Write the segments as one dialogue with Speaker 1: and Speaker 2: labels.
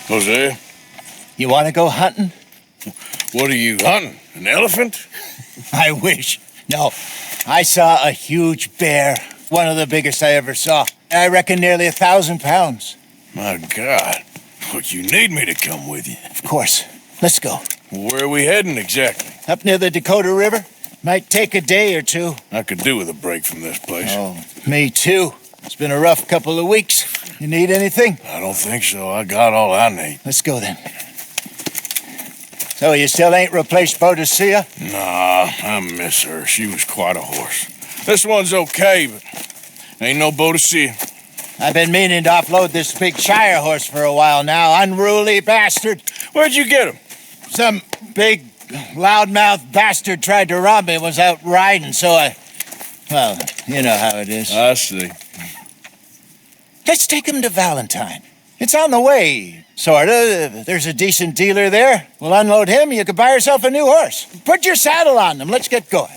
Speaker 1: Jose?
Speaker 2: You want to go hunting?
Speaker 1: What are you hunting? An elephant?
Speaker 2: I wish. No, I saw a huge bear. One of the biggest I ever saw. I reckon nearly 1,000 pounds.
Speaker 1: My God. But you need me to come with you.
Speaker 2: Of course. Let's go.
Speaker 1: Where are we heading exactly?
Speaker 2: Up near the Dakota River. Might take a day or two.
Speaker 1: I could do with a break from this place.
Speaker 2: Oh, me too. It's been a rough couple of weeks. You need anything?
Speaker 1: I don't think so. I got all I need.
Speaker 2: Let's go then. So you still ain't replaced Boadicea?
Speaker 1: Nah, I miss her. She was quite a horse. This one's okay, but ain't no Boadicea.
Speaker 2: I've been meaning to offload this big Shire horse for a while now. Unruly bastard.
Speaker 1: Where'd you get him?
Speaker 2: Some big, loudmouth bastard tried to rob me and was out riding, so well, you know how it is.
Speaker 1: I see.
Speaker 2: Let's take him to Valentine. It's on the way, sorta. There's a decent dealer there. We'll unload him, you could buy yourself a new horse. Put your saddle on him, let's get going.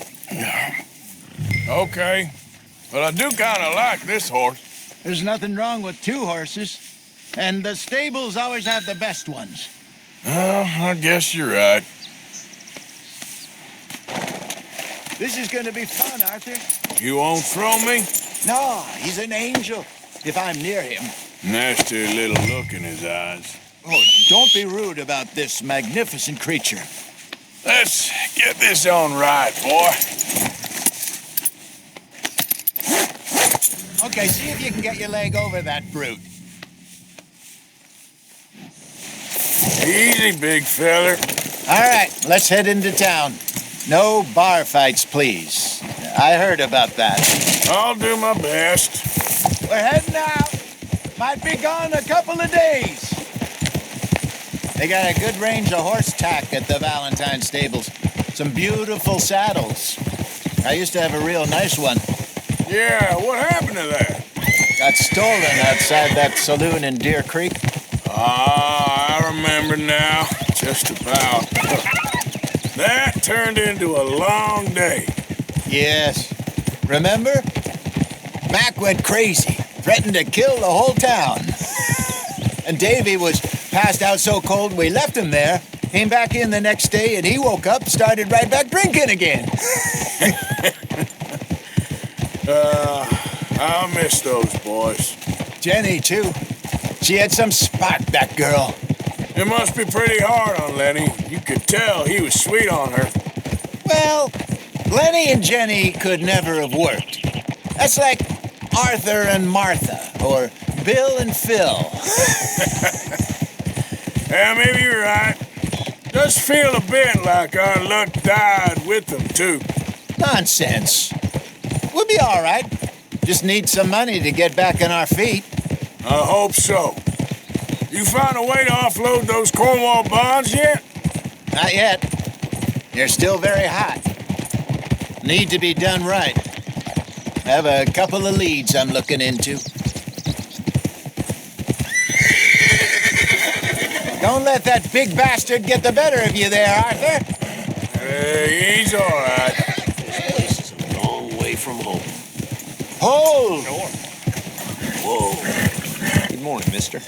Speaker 1: Okay. But I do kind of like this horse.
Speaker 2: There's nothing wrong with two horses. And the stables always have the best ones.
Speaker 1: Well, I guess you're right.
Speaker 2: This is gonna be fun, Arthur.
Speaker 1: You won't throw me?
Speaker 2: No, he's an angel. If I'm near him.
Speaker 1: Nasty little look in his eyes.
Speaker 2: Oh, don't be rude about this magnificent creature.
Speaker 1: Let's get this on right, boy.
Speaker 2: Okay, see if you can get your leg over that brute.
Speaker 1: Easy, big feller.
Speaker 2: All right, let's head into town. No bar fights, please. I heard about that.
Speaker 1: I'll do my best.
Speaker 2: We're heading out. Might be gone a couple of days. They got a good range of horse tack at the Valentine stables. Some beautiful saddles. I used to have a real nice one.
Speaker 1: Yeah, what happened to that?
Speaker 2: Got stolen outside that saloon in Deer Creek.
Speaker 1: Ah, I remember now. Just about. That turned into a long day.
Speaker 2: Yes. Remember? Mac went crazy. Threatened to kill the whole town. And Davy was passed out so cold we left him there. Came back in the next day and he woke up, started right back drinking again.
Speaker 1: I'll miss those boys.
Speaker 2: Jenny, too. She had some spot, that girl.
Speaker 1: It must be pretty hard on Lenny. You could tell he was sweet on her.
Speaker 2: Well, Lenny and Jenny could never have worked. That's like Arthur and Martha, or Bill and Phil.
Speaker 1: Yeah, maybe you're right. Does feel a bit like our luck died with them, too.
Speaker 2: Nonsense. We'll be all right. Just need some money to get back on our feet.
Speaker 1: I hope so. You found a way to offload those Cornwall bonds yet?
Speaker 2: Not yet. They're still very hot. Need to be done right. I have a couple of leads I'm looking into. Don't let that big bastard get the better of you there, Arthur.
Speaker 1: Hey, he's all right.
Speaker 3: This place is a long way from home.
Speaker 2: Hold!
Speaker 3: Whoa. Good morning, mister.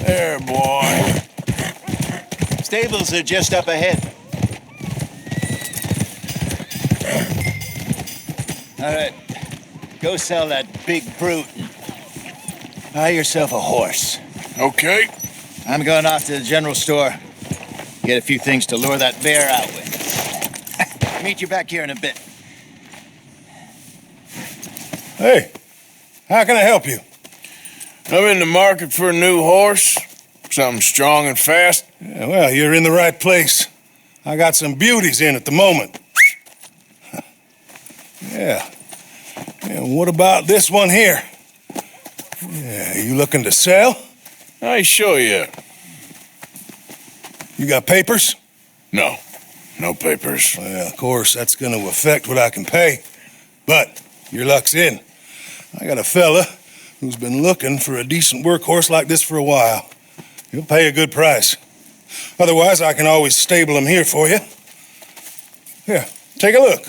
Speaker 1: There, boy.
Speaker 2: Stables are just up ahead. All right. Go sell that big brute. Buy yourself a horse.
Speaker 1: Okay.
Speaker 2: I'm going off to the general store. Get a few things to lure that bear out with. Meet you back here in a bit.
Speaker 4: Hey, how can I help you?
Speaker 1: I'm in the market for a new horse. Something strong and fast.
Speaker 4: Yeah, well, you're in the right place. I got some beauties in at the moment. Yeah. And what about this one here? Yeah, you looking to sell?
Speaker 1: I ain't sure yet.
Speaker 4: You got papers?
Speaker 1: No. No papers.
Speaker 4: Well, of course, that's going to affect what I can pay. But your luck's in. I got a fella who's been looking for a decent workhorse like this for a while. He'll pay a good price. Otherwise, I can always stable him here for you. Here, take a look.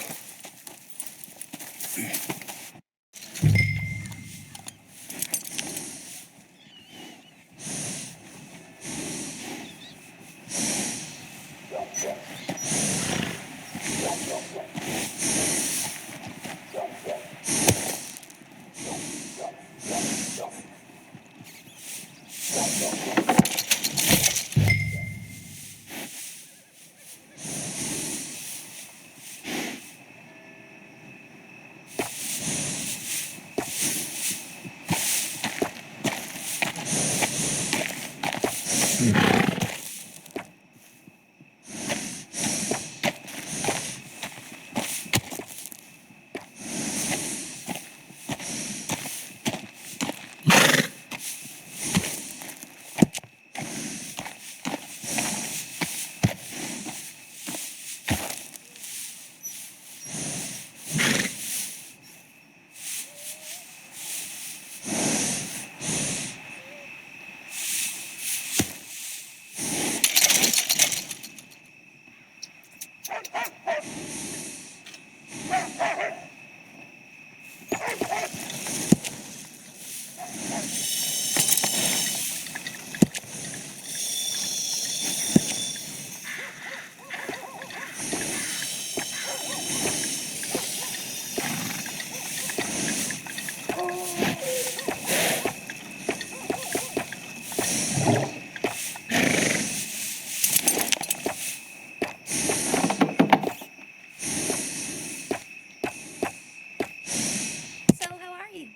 Speaker 5: So, how are you?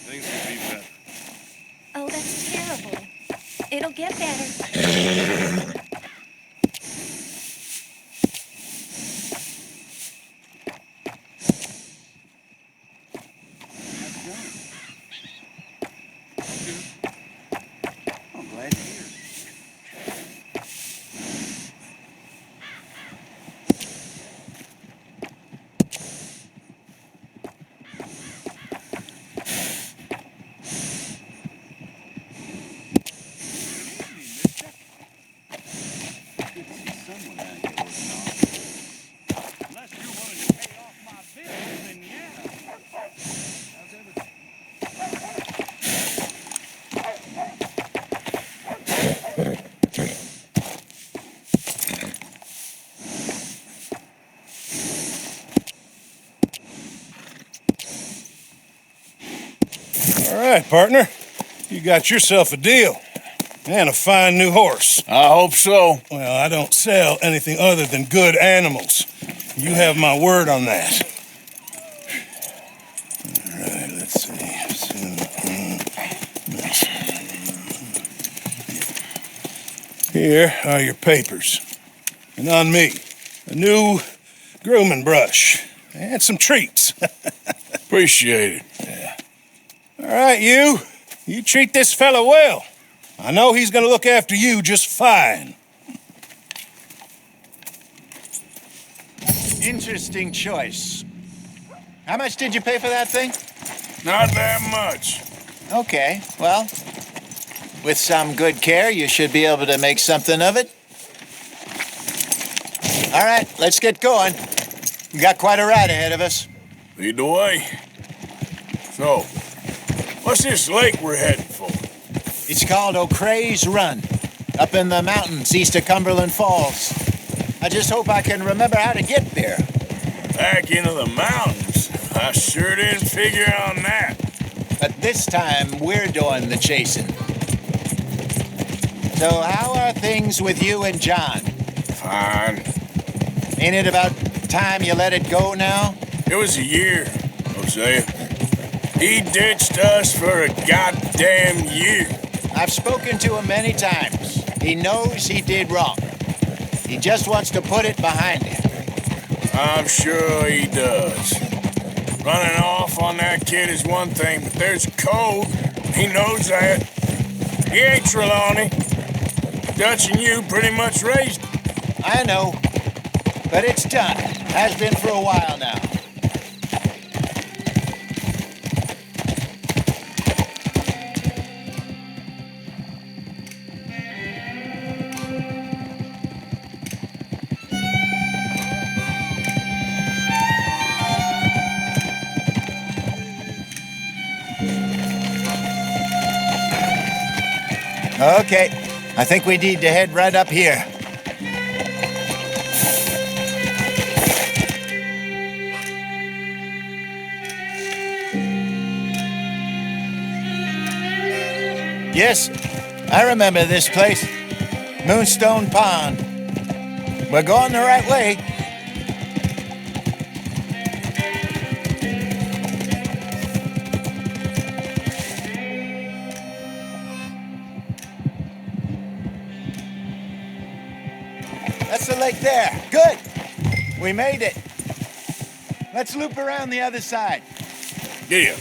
Speaker 4: Things could be better.
Speaker 5: Oh, that's terrible. It'll get better.
Speaker 2: I'm glad to hear.
Speaker 4: All right, partner. You got yourself a deal. And a fine new horse.
Speaker 1: I hope so.
Speaker 4: Well, I don't sell anything other than good animals. You have my word on that. All right, let's see. Here are your papers. And on me, a new grooming brush and some treats.
Speaker 1: Appreciate it.
Speaker 4: All right, you treat this fella well. I know he's gonna look after you just fine.
Speaker 2: Interesting choice. How much did you pay for that thing?
Speaker 1: Not that much.
Speaker 2: Okay, well, with some good care, you should be able to make something of it. All right, let's get going. We got quite a ride ahead of us.
Speaker 1: Lead the way. So, what's this lake we're heading for?
Speaker 2: It's called O'Creagh's Run, up in the mountains east of Cumberland Falls. I just hope I can remember how to get there.
Speaker 1: Back into the mountains? I sure didn't figure on that.
Speaker 2: But this time, we're doing the chasing. So how are things with you and John?
Speaker 1: Fine.
Speaker 2: Ain't it about time you let it go now?
Speaker 1: It was a year, Hosea. He ditched us for a goddamn year.
Speaker 2: I've spoken to him many times. He knows he did wrong. He just wants to put it behind him.
Speaker 1: I'm sure he does. Running off on that kid is one thing, but there's code. He knows that. He ain't Trelawney. Dutch and you pretty much raised him.
Speaker 2: I know, but it's done. Has been for a while now. Okay, I think we need to head right up here. Yes, I remember this place. Moonstone Pond. We're going the right way. That's the lake there. Good. We made it. Let's loop around the other side.
Speaker 1: Giddy up.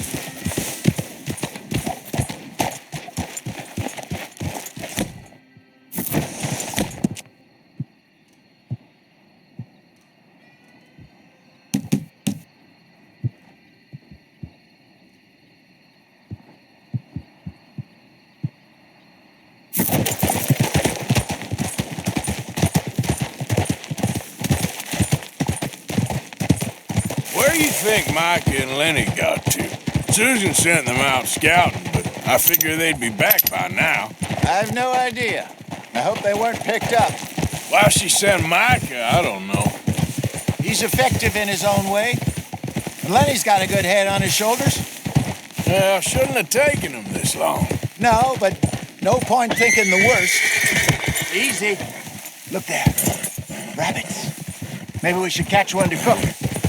Speaker 1: Where do you think Micah and Lenny got to? Susan sent them out scouting, but I figure they'd be back by now.
Speaker 2: I have no idea. I hope they weren't picked up.
Speaker 1: Why she sent Micah, I don't know.
Speaker 2: He's effective in his own way. And Lenny's got a good head on his shoulders.
Speaker 1: Well, shouldn't have taken them this long.
Speaker 2: No, but no point thinking the worst. Easy. Look there. Rabbits. Maybe we should catch one to cook.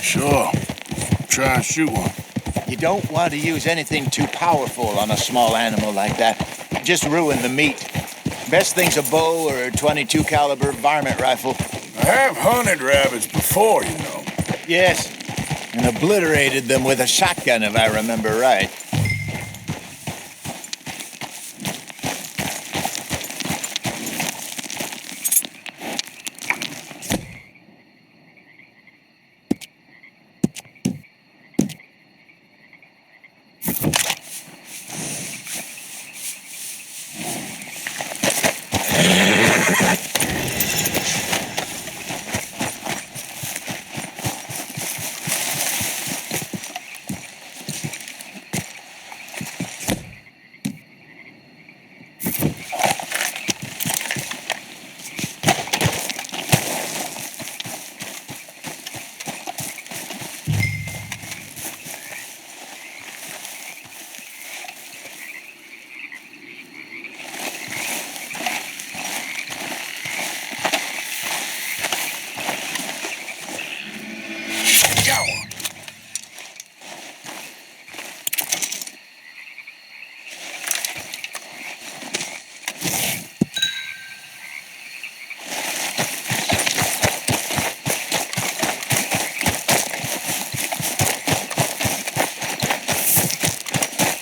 Speaker 1: Sure. Try and shoot one.
Speaker 2: You don't want to use anything too powerful on a small animal like that. Just ruin the meat. Best thing's a bow or a .22 caliber varmint rifle.
Speaker 1: I have hunted rabbits before, you know.
Speaker 2: Yes, and obliterated them with a shotgun, if I remember right.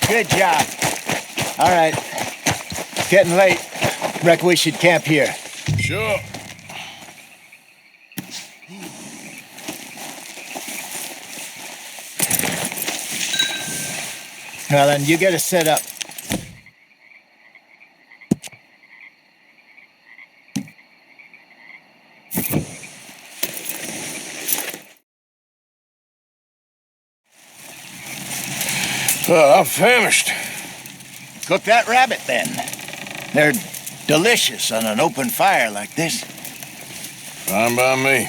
Speaker 2: Good job. All right. It's getting late. Reckon we should camp here.
Speaker 1: Sure.
Speaker 2: Well, then you get us set up.
Speaker 1: I'm famished.
Speaker 2: Cook that rabbit, then. They're delicious on an open fire like this.
Speaker 1: Fine by me.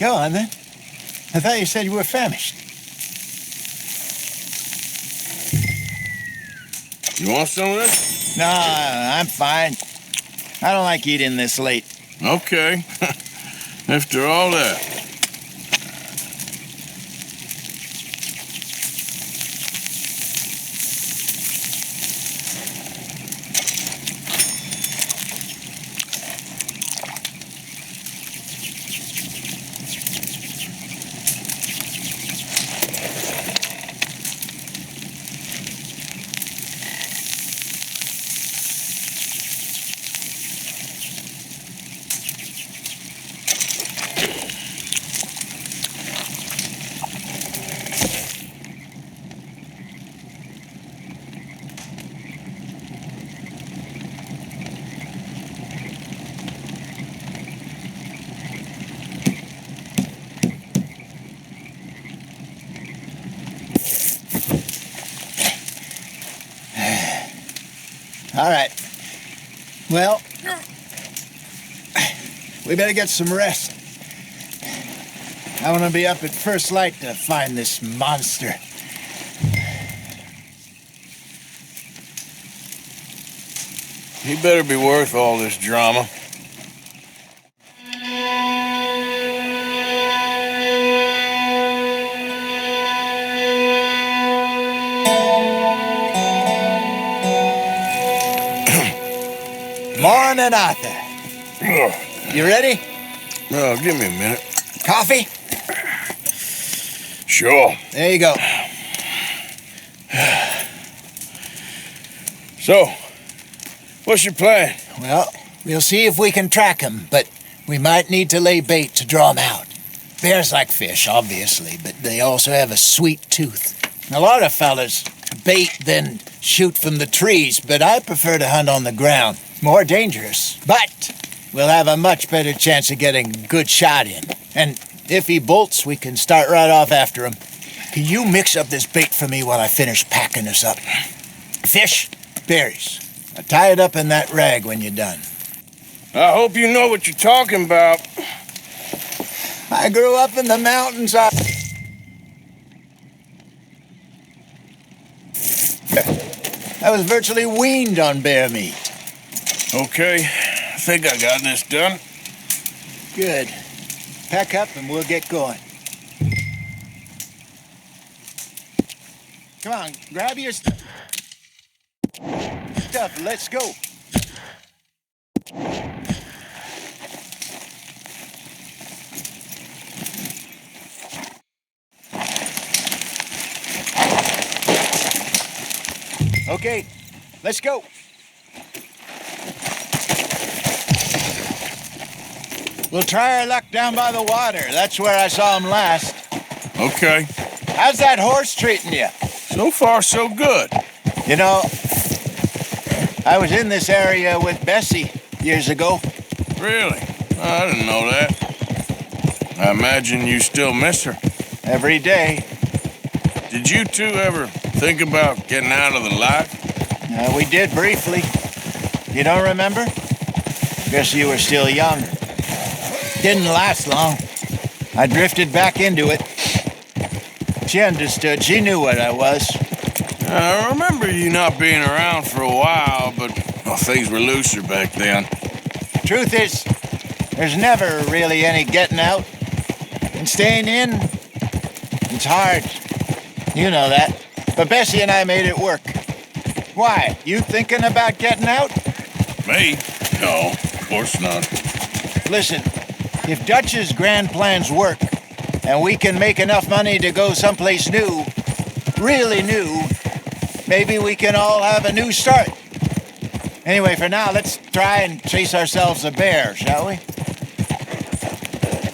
Speaker 2: Go on, then. I thought you said you were famished.
Speaker 1: You want some of this?
Speaker 2: No, I'm fine. I don't like eating this late.
Speaker 1: Okay. After all that.
Speaker 2: All right. Well, we better get some rest. I want to be up at first light to find this monster.
Speaker 1: He better be worth all this drama.
Speaker 2: Morning, Arthur. You ready?
Speaker 1: Well, give me a minute.
Speaker 2: Coffee?
Speaker 1: Sure.
Speaker 2: There you go.
Speaker 1: So, what's your plan?
Speaker 2: Well, we'll see if we can track him, but we might need to lay bait to draw him out. Bears like fish, obviously, but they also have a sweet tooth. A lot of fellas bait then shoot from the trees, but I prefer to hunt on the ground. More dangerous, but we'll have a much better chance of getting a good shot in. And if he bolts, we can start right off after him. Can you mix up this bait for me while I finish packing this up? Fish, berries. Now tie it up in that rag when you're done.
Speaker 1: I hope you know what you're talking about.
Speaker 2: I grew up in the mountains. I was virtually weaned on bear meat.
Speaker 1: Okay, I think I got this done.
Speaker 2: Good. Pack up and we'll get going. Come on, grab your stuff. Let's go. Okay, let's go. We'll try our luck down by the water. That's where I saw him last.
Speaker 1: Okay.
Speaker 2: How's that horse treating you?
Speaker 1: So far, so good.
Speaker 2: You know, I was in this area with Bessie years ago.
Speaker 1: Really? I didn't know that. I imagine you still miss her.
Speaker 2: Every day.
Speaker 1: Did you two ever think about getting out of the life?
Speaker 2: We did briefly. You don't remember? Guess you were still young. Didn't last long. I drifted back into it. She understood. She knew what I was.
Speaker 1: I remember you not being around for a while, but well, things were looser back then.
Speaker 2: Truth is, there's never really any getting out. And staying in, it's hard. You know that. But Bessie and I made it work. Why? You thinking about getting out?
Speaker 1: Me? No, of course not.
Speaker 2: Listen, if Dutch's grand plans work, and we can make enough money to go someplace new, really new, maybe we can all have a new start. Anyway, for now, let's try and chase ourselves a bear, shall we?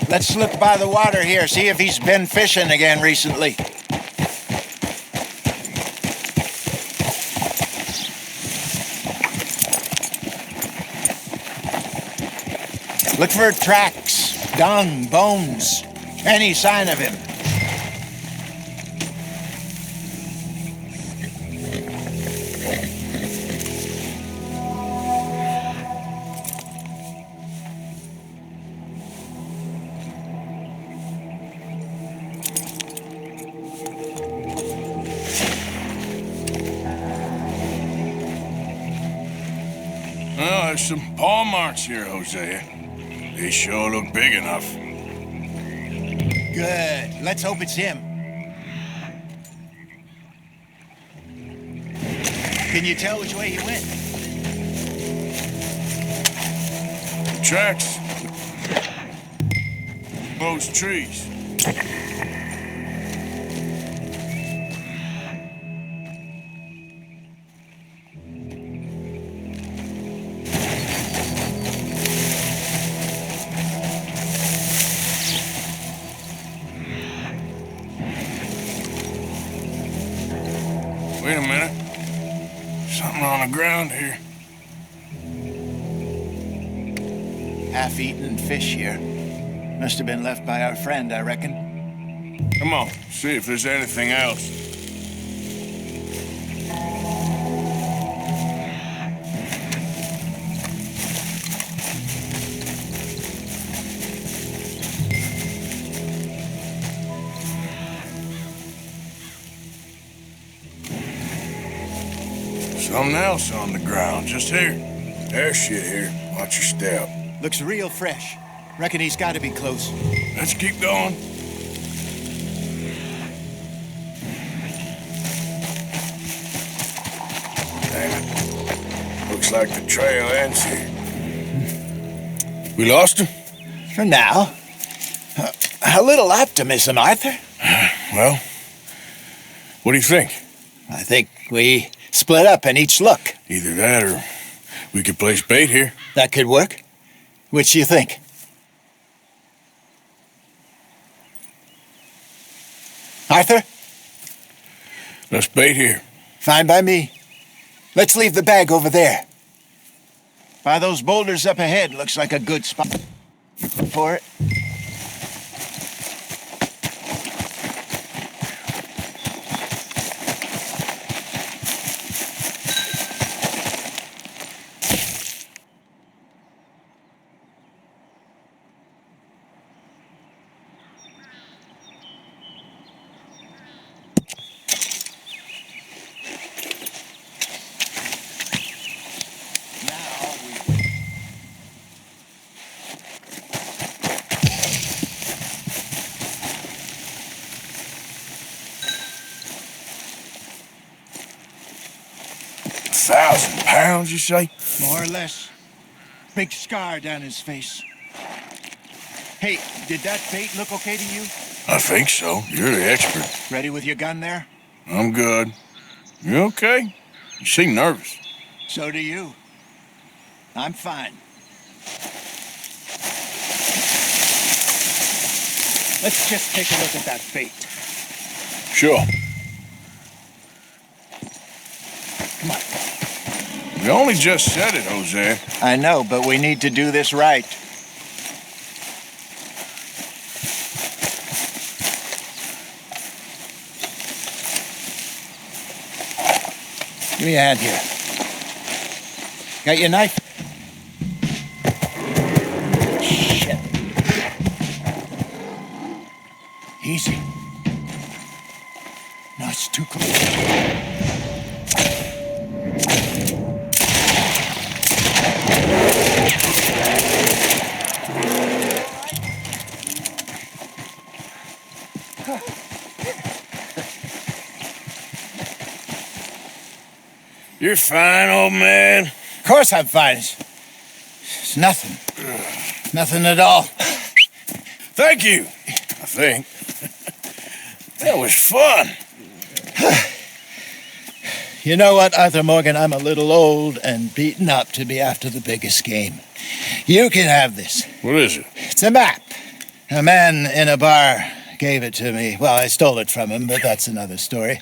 Speaker 2: Let's look by the water here, see if he's been fishing again recently. Look for tracks, dung, bones, any sign of him.
Speaker 1: there's some paw marks here, Hosea. They sure look big enough.
Speaker 2: Good. Let's hope it's him. Can you tell which way he went?
Speaker 1: Tracks. Those trees. Wait a minute. Something on the ground here.
Speaker 2: Half-eaten fish here. Must have been left by our friend, I reckon.
Speaker 1: Come on, see if there's anything else. Something else on the ground, just here. There's shit here. Watch your step.
Speaker 2: Looks real fresh. Reckon he's got to be close.
Speaker 1: Let's keep going. Damn it. Looks like the trail ends here. We lost him?
Speaker 2: For now. A little optimism, Arthur.
Speaker 1: Well, what do you think?
Speaker 2: I think we split up and each look.
Speaker 1: Either that or we could place bait here.
Speaker 2: That could work. Which do you think? Arthur?
Speaker 1: Let's bait here.
Speaker 2: Fine by me. Let's leave the bag over there. By those boulders up ahead, looks like a good spot for it.
Speaker 1: £1,000, you say?
Speaker 2: More or less. Big scar down his face. Hey, did that bait look okay to you?
Speaker 1: I think so. You're the expert.
Speaker 2: Ready with your gun there?
Speaker 1: I'm good. You okay? You seem nervous.
Speaker 2: So do you. I'm fine. Let's just take a look at that bait.
Speaker 1: Sure.
Speaker 2: Come on.
Speaker 1: You only just said it, Jose.
Speaker 2: I know, but we need to do this right. Give me a hand here. Got your knife? Shit. Easy. No, it's too close.
Speaker 1: You're fine, old man.
Speaker 2: Of course I'm fine. It's nothing. Nothing at all.
Speaker 1: Thank you, I think. That was fun.
Speaker 2: You know what, Arthur Morgan? I'm a little old and beaten up to be after the biggest game. You can have this.
Speaker 1: What is it?
Speaker 2: It's a map. A man in a bar gave it to me. Well, I stole it from him, but that's another story.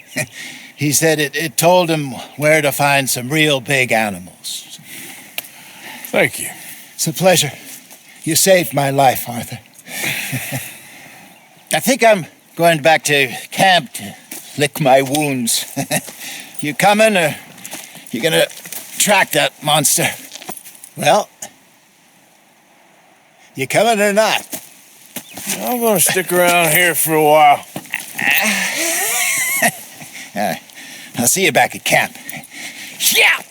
Speaker 2: He said it told him where to find some real big animals.
Speaker 1: Thank you.
Speaker 2: It's a pleasure. You saved my life, Arthur. I think I'm going back to camp to lick my wounds. You coming, or you gonna track that monster? Well, you coming or not?
Speaker 1: I'm gonna stick around here for a while.
Speaker 2: All right. I'll see you back at camp. Yeah!